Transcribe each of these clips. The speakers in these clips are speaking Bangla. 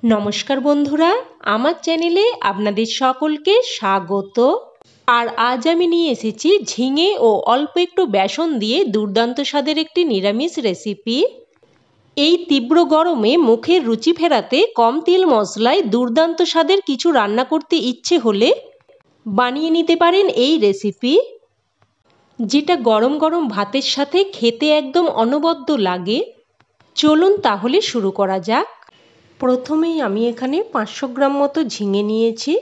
নমস্কার বন্ধুরা, আমার চ্যানেলে আপনাদের সকলকে স্বাগত। আর আজ আমি নিয়ে এসেছি ঝিঙে ও অল্প একটু বেসন দিয়ে দুর্দান্ত স্বাদের একটি নিরামিষ রেসিপি। এই তীব্র গরমে মুখের রুচি ফেরাতে কম তেল মশলায় দুর্দান্ত স্বাদের কিছু রান্না করতে ইচ্ছে হলে বানিয়ে নিতে পারেন এই রেসিপি, যেটা গরম গরম ভাতের সাথে খেতে একদম অনবদ্য লাগে। চলুন তাহলে শুরু করা যাক। প্রথমেই আমি এখানে 500 গ্রাম মতো ঝিঙে নিয়েছি।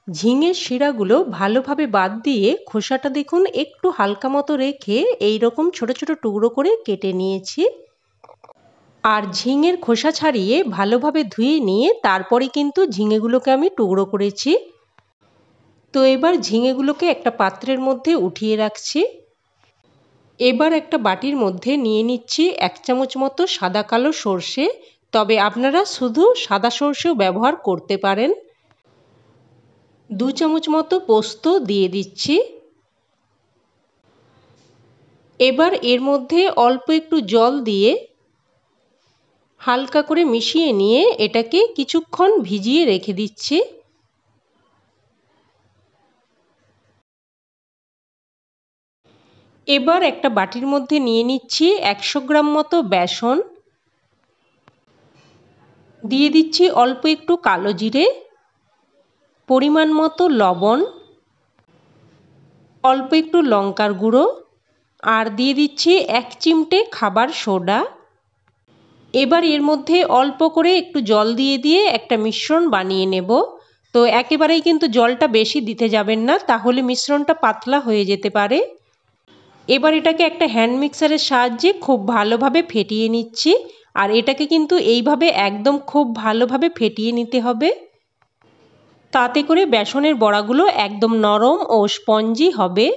ঝিঙের শিরাগুলো ভালোভাবে বাদ দিয়ে খোসাটা দেখুন একটু হালকা মতো রেখে এই রকম ছোট ছোট টুকরো করে কেটে নিয়েছি। আর ঝিঙের খোসা ছাড়িয়ে ভালোভাবে ধুয়ে নিয়ে তারপরে কিন্তু ঝিঙেগুলোকে আমি টুকরো করেছি। তো এবার ঝিঙেগুলোকে একটা পাত্রের মধ্যে উঠিয়ে রাখছি। এবার একটা বাটির মধ্যে নিয়ে নিচ্ছি 1 চামচ মতো সাদা কালো সর্ষে, তবে আপনারা শুধু সাদা সর্ষেও ব্যবহার করতে পারেন। 2 চামচ মতো পোস্ত দিয়ে দিচ্ছি। এবার এর মধ্যে অল্প একটু জল দিয়ে হালকা করে মিশিয়ে নিয়ে এটাকে কিছুক্ষণ ভিজিয়ে রেখে দিচ্ছি। এবার একটা বাটির মধ্যে নিয়ে নিচ্ছি 100 গ্রাম মতো বেসন, দিয়ে দিচ্ছি অল্প একটু কালো জিরে, পরিমাণ মতো লবণ, অল্প একটু লঙ্কার গুঁড়ো আর দিয়ে দিচ্ছি 1 চিমটে খাবার সোডা। এবার এর মধ্যে অল্প করে একটু জল দিয়ে দিয়ে একটা মিশ্রণ বানিয়ে নেব। তো একেবারেই কিন্তু জলটা বেশি দিতে যাবেন না, তাহলে মিশ্রণটা পাতলা হয়ে যেতে পারে। এবার এটাকে একটা হ্যান্ড মিক্সারের সাহায্যে খুব ভালোভাবে ফেটিয়ে নিচ্ছি। আর এটাকে কিন্তু এইভাবে একদম খুব ভালোভাবে ফেটিয়ে নিতে হবে, তাতে করে বেসনের বড়াগুলো একদম নরম ও স্পঞ্জি হবে।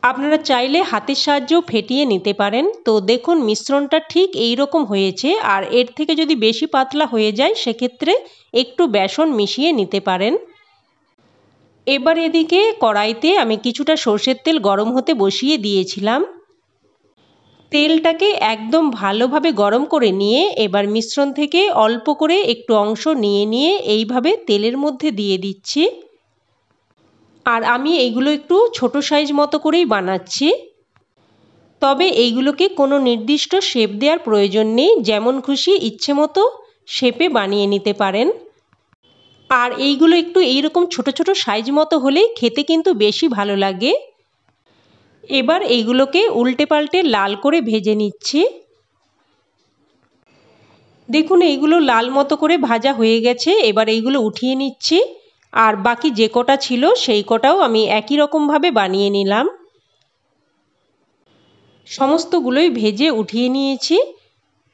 আপনারা চাইলে হাতের সাহায্যেও ফেটিয়ে নিতে পারেন। তো দেখুন মিশ্রণটা ঠিক এই রকম হয়েছে। আর এর থেকে যদি বেশি পাতলা হয়ে যায় সেক্ষেত্রে একটু বেসন মিশিয়ে নিতে পারেন। এবার এদিকে কড়াইতে আমি কিছুটা সর্ষের তেল গরম হতে বসিয়ে দিয়েছিলাম। তেলটাকে একদম ভালোভাবে গরম করে নিয়ে এবার মিশ্রণ থেকে অল্প করে একটু অংশ নিয়ে নিয়ে এইভাবে তেলের মধ্যে দিয়ে দিচ্ছি। আর আমি এইগুলো একটু ছোট সাইজ মতো করেই বানাচ্ছি, তবে এইগুলোকে কোনো নির্দিষ্ট শেপ দেওয়ার প্রয়োজন নেই, যেমন খুশি ইচ্ছে মতো শেপে বানিয়ে নিতে পারেন। আর এইগুলো একটু এইরকম ছোট ছোট সাইজ মতো হলেই খেতে কিন্তু বেশি ভালো লাগে। এবার এইগুলোকে উল্টে পাল্টে লাল করে ভেজে নিচ্ছি। দেখুন এইগুলো লাল মতো করে ভাজা হয়ে গেছে। এবার এইগুলো উঠিয়ে নিচ্ছি। আর বাকি যে কটা ছিল সেই কটাও আমি একই রকমভাবে বানিয়ে নিলাম। সমস্তগুলোই ভেজে উঠিয়ে নিয়েছি।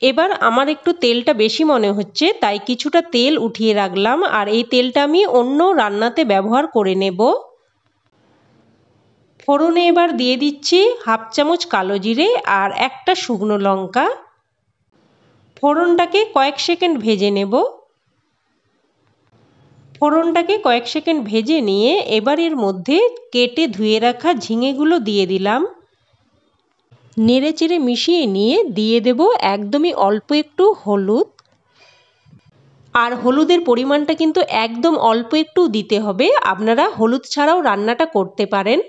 এবার আমার একটু তেলটা বেশি মনে হচ্ছে, তাই কিছুটা তেল উঠিয়ে রাখলাম। আর এই তেলটা আমি অন্য রান্নাতে ব্যবহার করে নেব। ফোড়নে এবার দিয়ে দিচ্ছি 1/2 চামচ কালো জিরে আর একটা শুকনো লঙ্কা। ফোড়নটাকে কয়েক সেকেন্ড ভেজে নেব। ফোড়নটাকে কয়েক সেকেন্ড ভেজে নিয়ে এবার এর মধ্যে কেটে ধুয়ে রাখা ঝিঙেগুলো দিয়ে দিলাম। নেড়েচেড়ে মিশিয়ে নিয়ে দিয়ে দেব একদমই অল্প একটু হলুদ। আর হলুদের পরিমাণটা কিন্তু একদম অল্প একটু দিতে হবে। আপনারা হলুদ ছাড়াও রান্নাটা করতে পারেন,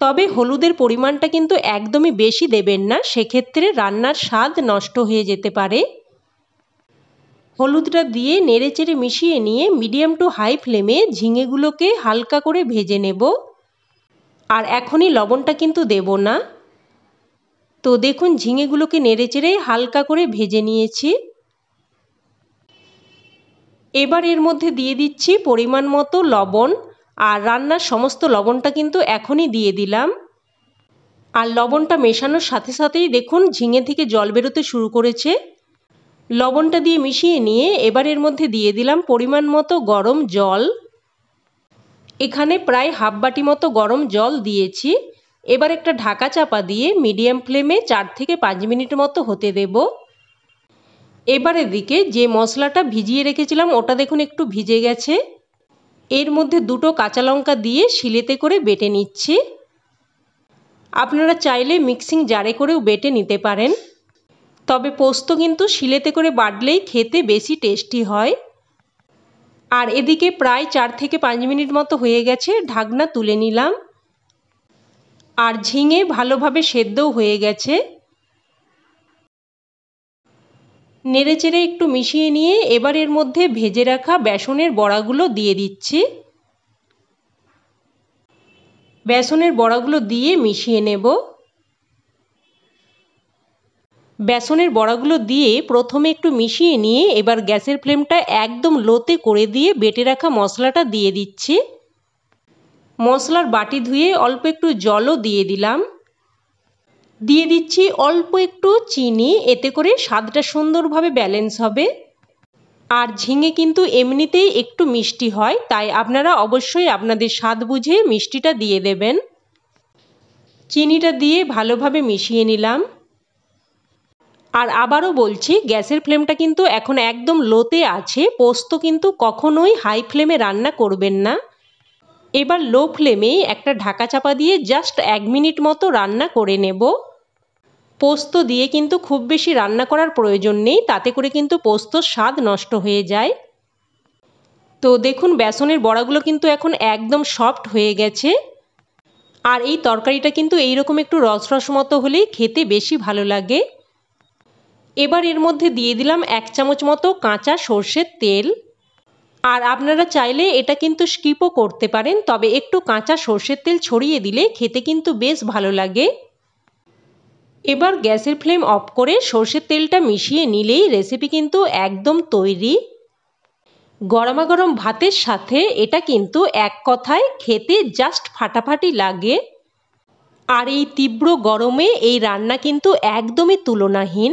তবে হলুদের পরিমাণটা কিন্তু একদমই বেশি দেবেন না, সেক্ষেত্রে রান্নার স্বাদ নষ্ট হয়ে যেতে পারে। হলুদটা দিয়ে নেড়েচেড়ে মিশিয়ে নিয়ে মিডিয়াম টু হাই ফ্লেমে ঝিঙেগুলোকে হালকা করে ভেজে নেব। আর এখনই লবণটা কিন্তু দেব না। তো দেখুন ঝিঙেগুলোকে নেড়েচেড়ে হালকা করে ভেজে নিয়েছি। এবার এর মধ্যে দিয়ে দিচ্ছি পরিমাণ মতো লবণ। আর রান্নার সমস্ত লবণটা কিন্তু এখনই দিয়ে দিলাম। আর লবণটা মেশানোর সাথে সাথেই দেখুন ঝিঙে থেকে জল বেরোতে শুরু করেছে। লবণটা দিয়ে মিশিয়ে নিয়ে এবার এর মধ্যে দিয়ে দিলাম পরিমাণ মতো গরম জল। এখানে প্রায় 1/2 বাটি মতো গরম জল দিয়েছি। এবার একটা ঢাকা চাপা দিয়ে মিডিয়াম ফ্লেমে 4 থেকে 5 মিনিট মতো হতে দেব। এবার এদিকে যে মশলাটা ভিজিয়ে রেখেছিলাম ওটা দেখুন একটু ভিজে গেছে। এর মধ্যে 2টো কাঁচা লঙ্কা দিয়ে শিলেতে করে বেটে নিচ্ছি। আপনারা চাইলে মিক্সিং জারে করেও বেটে নিতে পারেন। তবে পোস্ত কিন্তু শিলেতে করে বাটলেই খেতে বেশি টেস্টি হয়। আর এদিকে প্রায় 4 থেকে 5 মিনিট মতো হয়ে গেছে, ঢাকনা তুলে নিলাম। আর ঝিঙে ভালোভাবে সেদ্ধও হয়ে গেছে। নেড়েচেড়ে একটু মিশিয়ে নিয়ে এবার এর মধ্যে ভেজে রাখা বেসনের বড়াগুলো দিয়ে দিচ্ছি। বেসনের বড়াগুলো দিয়ে মিশিয়ে নেব। বেসনের বড়াগুলো দিয়ে প্রথমে একটু মিশিয়ে নিয়ে এবার গ্যাসের ফ্লেমটা একদম লোতে করে দিয়ে বেটে রাখা মশলাটা দিয়ে দিচ্ছি। মশলার বাটি ধুয়ে অল্প একটু জলও দিয়ে দিলাম। দিয়ে দিচ্ছি অল্প একটু চিনি, এতে করে স্বাদটা সুন্দরভাবে ব্যালেন্স হবে। আর ঝিঙে কিন্তু এমনিতেই একটু মিষ্টি হয়, তাই আপনারা অবশ্যই আপনাদের স্বাদ বুঝে মিষ্টিটা দিয়ে দেবেন। চিনিটা দিয়ে ভালোভাবে মিশিয়ে নিলাম। আর আবারও বলছি, গ্যাসের ফ্লেমটা কিন্তু এখন একদম লোতে আছে। পোস্ত কিন্তু কখনোই হাই ফ্লেমে রান্না করবেন না। এবার লো ফ্লেমেই একটা ঢাকা চাপা দিয়ে জাস্ট 1 মিনিট মতো রান্না করে নেব। পোস্ত দিয়ে কিন্তু খুব বেশি রান্না করার প্রয়োজন নেই, তাতে করে কিন্তু পোস্তর স্বাদ নষ্ট হয়ে যায়। তো দেখুন বেসনের বড়াগুলো কিন্তু এখন একদম সফট হয়ে গেছে। আর এই তরকারিটা কিন্তু এইরকম একটু রস মতো হলেই খেতে বেশি ভালো লাগে। এবার এর মধ্যে দিয়ে দিলাম 1 চামচ মতো কাঁচা সর্ষের তেল। আর আপনারা চাইলে এটা কিন্তু স্কিপও করতে পারেন, তবে একটু কাঁচা সর্ষের তেল ছড়িয়ে দিলে খেতে কিন্তু বেশ ভালো লাগে। এবার গ্যাসের ফ্লেম অফ করে সর্ষের তেলটা মিশিয়ে নিলেই রেসিপি কিন্তু একদম তৈরি। গরমাগরম ভাতের সাথে এটা কিন্তু এক কথায় খেতে জাস্ট ফাটাফাটি লাগে। আর এই তীব্র গরমে এই রান্না কিন্তু একদমই তুলনাহীন।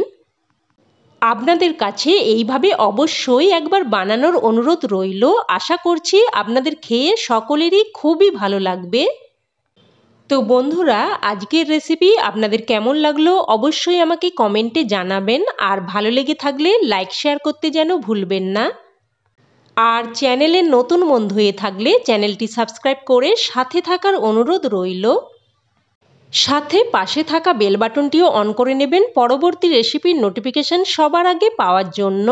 আপনাদের কাছে এইভাবে অবশ্যই একবার বানানোর অনুরোধ রইল। আশা করছি আপনাদের খেয়ে সকলেরই খুবই ভালো লাগবে। তো বন্ধুরা, আজকের রেসিপি আপনাদের কেমন লাগলো অবশ্যই আমাকে কমেন্টে জানাবেন। আর ভালো লেগে থাকলে লাইক শেয়ার করতে যেন ভুলবেন না। আর চ্যানেলে নতুন বন্ধু হয়ে থাকলে চ্যানেলটি সাবস্ক্রাইব করে সাথে থাকার অনুরোধ রইল। সাথে পাশে থাকা বেল বাটনটিও অন করে নেবেন পরবর্তী রেসিপির নোটিফিকেশন সবার আগে পাওয়ার জন্য।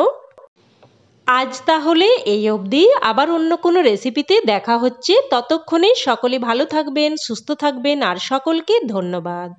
আজ তাহলে এই অবধি, আবার অন্য কোনো রেসিপিতে দেখা হচ্ছে। ততক্ষণে সকলে ভালো থাকবেন, সুস্থ থাকবেন আর সকলকে ধন্যবাদ।